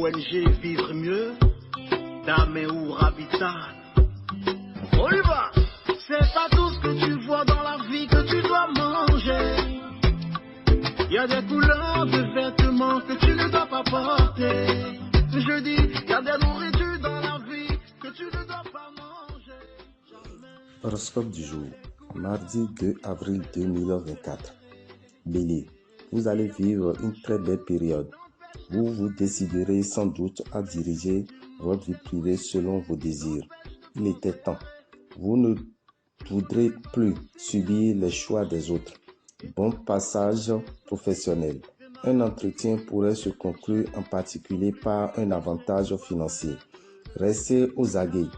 ONG Vivre Mieux, Dame ou Rabitan. On y va. C'est pas tout ce que tu vois dans la vie que tu dois manger. Il y a des couleurs de vêtements que tu ne dois pas porter. Je dis, il y a des nourritures dans la vie que tu ne dois pas manger. Horoscope du jour, mardi 2 avril 2024. Bélier, vous allez vivre une très belle période. Vous vous déciderez sans doute à diriger votre vie privée selon vos désirs. Il était temps. Vous ne voudrez plus subir les choix des autres. Bon passage professionnel. Un entretien pourrait se conclure en particulier par un avantage financier. Restez aux aguets.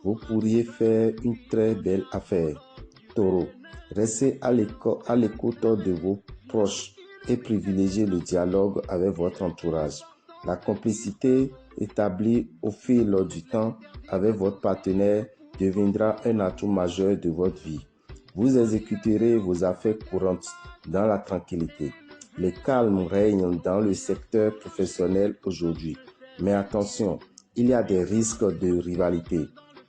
Vous pourriez faire une très belle affaire. Taureau, restez à l'écoute de vos proches et privilégiez le dialogue avec votre entourage. La complicité établie au fil du temps avec votre partenaire deviendra un atout majeur de votre vie. Vous exécuterez vos affaires courantes dans la tranquillité. Le calme règne dans le secteur professionnel aujourd'hui. Mais attention, il y a des risques de rivalité.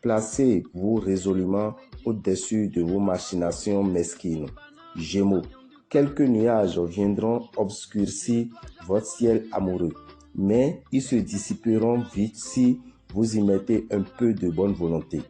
Placez-vous résolument au-dessus de vos machinations mesquines. Gémeaux, quelques nuages viendront obscurcir votre ciel amoureux, mais ils se dissiperont vite si vous y mettez un peu de bonne volonté.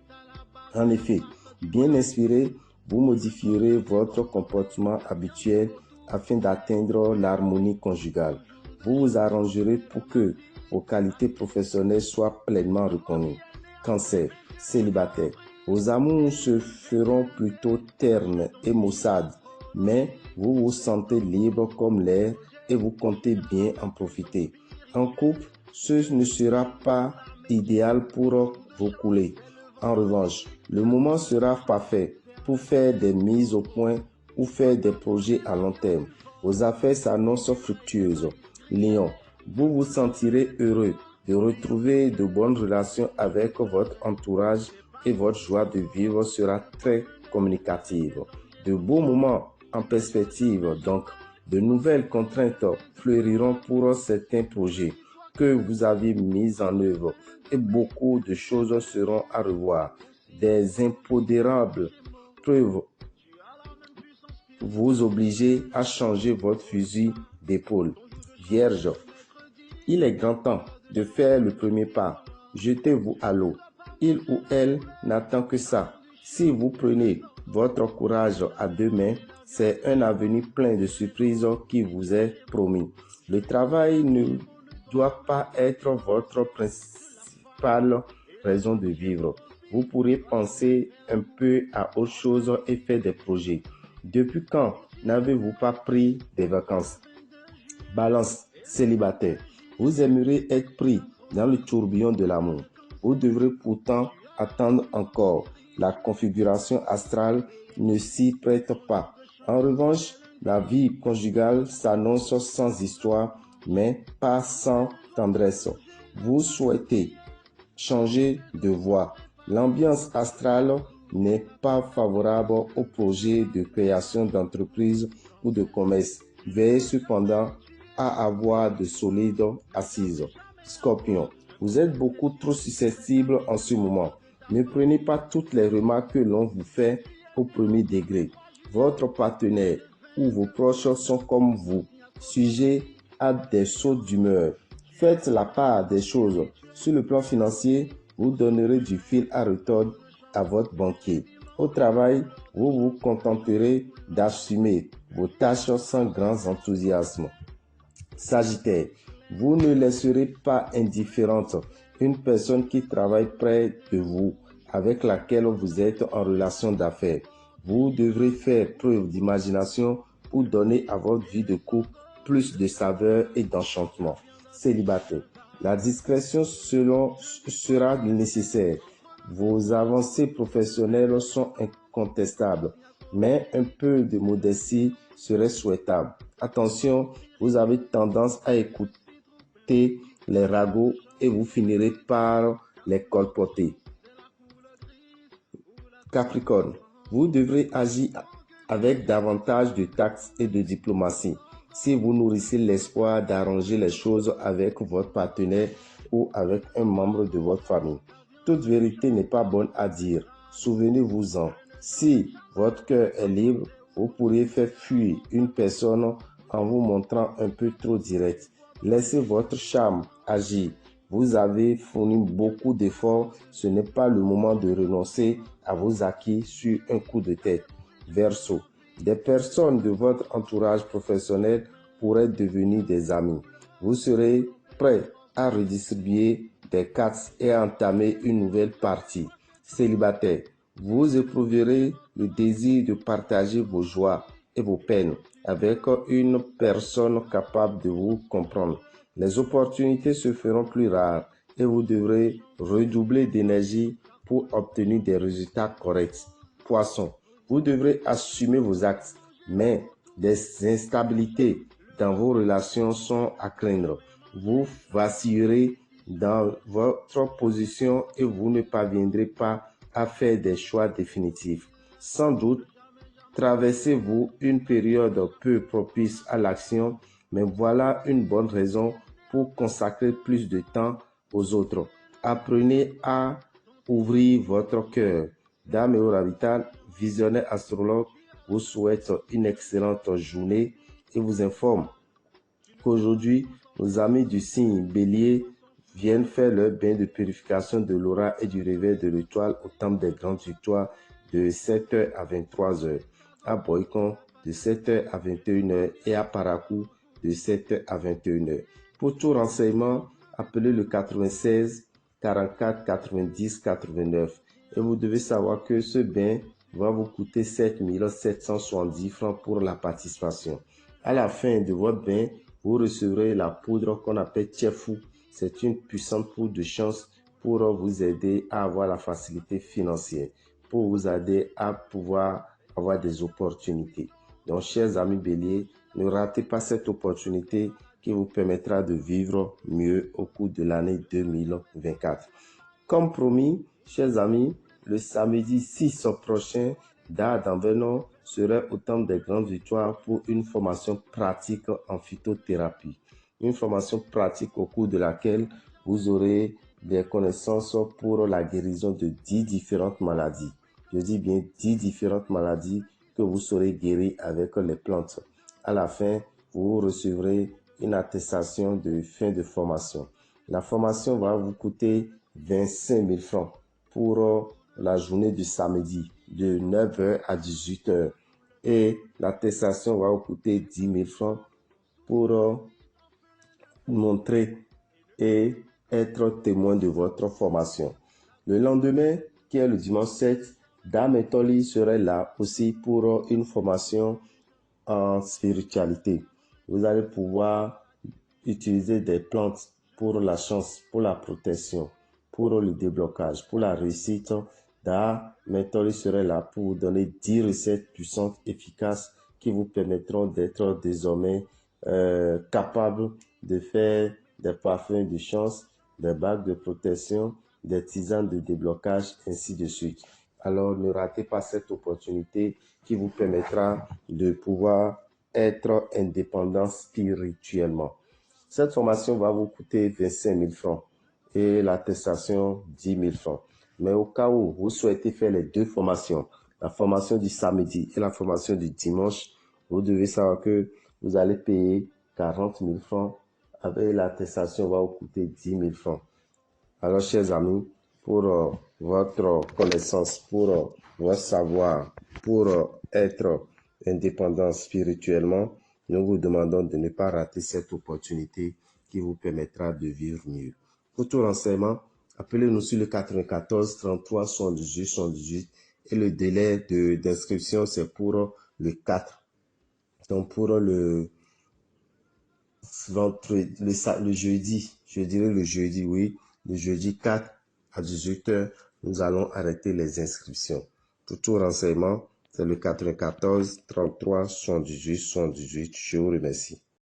En effet, bien inspiré, vous modifierez votre comportement habituel afin d'atteindre l'harmonie conjugale. Vous vous arrangerez pour que vos qualités professionnelles soient pleinement reconnues. Cancer, célibataire, vos amours se feront plutôt ternes et maussades, mais vous vous sentez libre comme l'air et vous comptez bien en profiter. En couple, ce ne sera pas idéal pour vous couler. En revanche, le moment sera parfait pour faire des mises au point ou faire des projets à long terme. Vos affaires s'annoncent fructueuses. Lion, vous vous sentirez heureux de retrouver de bonnes relations avec votre entourage et votre joie de vivre sera très communicative. De beaux moments en perspective, donc de nouvelles contraintes fleuriront pour certains projets que vous avez mis en œuvre et beaucoup de choses seront à revoir. Des impondérables peuvent vous obliger à changer votre fusil d'épaule. Vierge, il est grand temps de faire le premier pas. Jetez-vous à l'eau. Il ou elle n'attend que ça. Si vous prenez votre courage à deux mains, c'est un avenir plein de surprises qui vous est promis. Le travail ne doit pas être votre principale raison de vivre. Vous pourrez penser un peu à autre chose et faire des projets. Depuis quand n'avez-vous pas pris des vacances? Balance, célibataire. Vous aimeriez être pris dans le tourbillon de l'amour. Vous devrez pourtant attendre encore. La configuration astrale ne s'y prête pas. En revanche, la vie conjugale s'annonce sans histoire, mais pas sans tendresse. Vous souhaitez changer de voie. L'ambiance astrale n'est pas favorable au projet de création d'entreprise ou de commerce. Veillez cependant à avoir de solides assises. Scorpion, vous êtes beaucoup trop susceptible en ce moment. Ne prenez pas toutes les remarques que l'on vous fait au premier degré. Votre partenaire ou vos proches sont comme vous, sujets à des sautes d'humeur. Faites la part des choses. Sur le plan financier, vous donnerez du fil à retordre à votre banquier. Au travail, vous vous contenterez d'assumer vos tâches sans grand enthousiasme. Sagittaire, vous ne laisserez pas indifférente une personne qui travaille près de vous, avec laquelle vous êtes en relation d'affaires. Vous devrez faire preuve d'imagination pour donner à votre vie de couple plus de saveur et d'enchantement. Célibataire, la discrétion sera nécessaire. Vos avancées professionnelles sont incontestables, mais un peu de modestie serait souhaitable. Attention, vous avez tendance à écouter les ragots et vous finirez par les colporter. Capricorne, vous devrez agir avec davantage de tact et de diplomatie. Si vous nourrissez l'espoir d'arranger les choses avec votre partenaire, ou avec un membre de votre famille. Toute vérité n'est pas bonne à dire. Souvenez-vous-en. Si votre cœur est libre, vous pourriez faire fuir une personne en vous montrant un peu trop direct. Laissez votre charme agir. Vous avez fourni beaucoup d'efforts. Ce n'est pas le moment de renoncer à vos acquis sur un coup de tête. Verseau. Des personnes de votre entourage professionnel pourraient devenir des amis. Vous serez prêt à redistribuer des cartes et à entamer une nouvelle partie. Célibataire, vous éprouverez le désir de partager vos joies et vos peines avec une personne capable de vous comprendre. Les opportunités se feront plus rares et vous devrez redoubler d'énergie pour obtenir des résultats corrects. Poisson, vous devrez assumer vos actes, mais des instabilités dans vos relations sont à craindre. Vous vacillerez dans votre position et vous ne parviendrez pas à faire des choix définitifs. Sans doute, traversez-vous une période peu propice à l'action, mais voilà une bonne raison pour consacrer plus de temps aux autres. Apprenez à ouvrir votre cœur. Dame et Oravital, visionnaire astrologue, vous souhaite une excellente journée et vous informe qu'aujourd'hui, nos amis du signe Bélier viennent faire leur bain de purification de l'aura et du réveil de l'étoile au temple des grandes victoires de 7h à 23h, à Boycon de 7h à 21h et à Parakou de 7h à 21h. Pour tout renseignement, appelez le 96 44 90 89 et vous devez savoir que ce bain va vous coûter 7 770 francs pour la participation. À la fin de votre bain, vous recevrez la poudre qu'on appelle Tchefou. C'est une puissante poudre de chance pour vous aider à avoir la facilité financière, pour vous aider à pouvoir avoir des opportunités. Donc, chers amis Bélier, ne ratez pas cette opportunité qui vous permettra de vivre mieux au cours de l'année 2024. Comme promis, chers amis, le samedi 6 prochain, date en venant, serait au temple des grandes victoires pour une formation pratique en phytothérapie. Une formation pratique au cours de laquelle vous aurez des connaissances pour la guérison de 10 différentes maladies. Je dis bien 10 différentes maladies que vous saurez guérir avec les plantes. À la fin, vous recevrez une attestation de fin de formation. La formation va vous coûter 25 000 francs pour la journée du samedi de 9h à 18h. Et l'attestation va vous coûter 10 000 francs pour montrer et être témoin de votre formation. Le lendemain, qui est le dimanche 7, Dame et Toli serait là aussi pour une formation en spiritualité. Vous allez pouvoir utiliser des plantes pour la chance, pour la protection, pour le déblocage, pour la réussite. Dame et Toli serait là pour vous donner 10 recettes puissantes, efficaces qui vous permettront d'être désormais capable de faire des parfums de chance, des bagues de protection, des tisanes de déblocage, ainsi de suite. Alors ne ratez pas cette opportunité qui vous permettra de pouvoir être indépendant spirituellement. Cette formation va vous coûter 25 000 francs et l'attestation 10 000 francs. Mais au cas où vous souhaitez faire les deux formations, la formation du samedi et la formation du dimanche, vous devez savoir que vous allez payer 40 000 francs. Avec l'attestation, va vous coûter 10 000 francs. Alors, chers amis, pour votre connaissance, pour votre savoir, pour être indépendant spirituellement, nous vous demandons de ne pas rater cette opportunité qui vous permettra de vivre mieux. Pour tout renseignement, appelez-nous sur le 94 33 78 78 et le délai d'inscription, c'est pour le 4. Donc, pour le jeudi, je dirais le jeudi, oui, le jeudi 4 à 18h, nous allons arrêter les inscriptions. Pour tout renseignement, c'est le 94 33 78 78. Je vous remercie.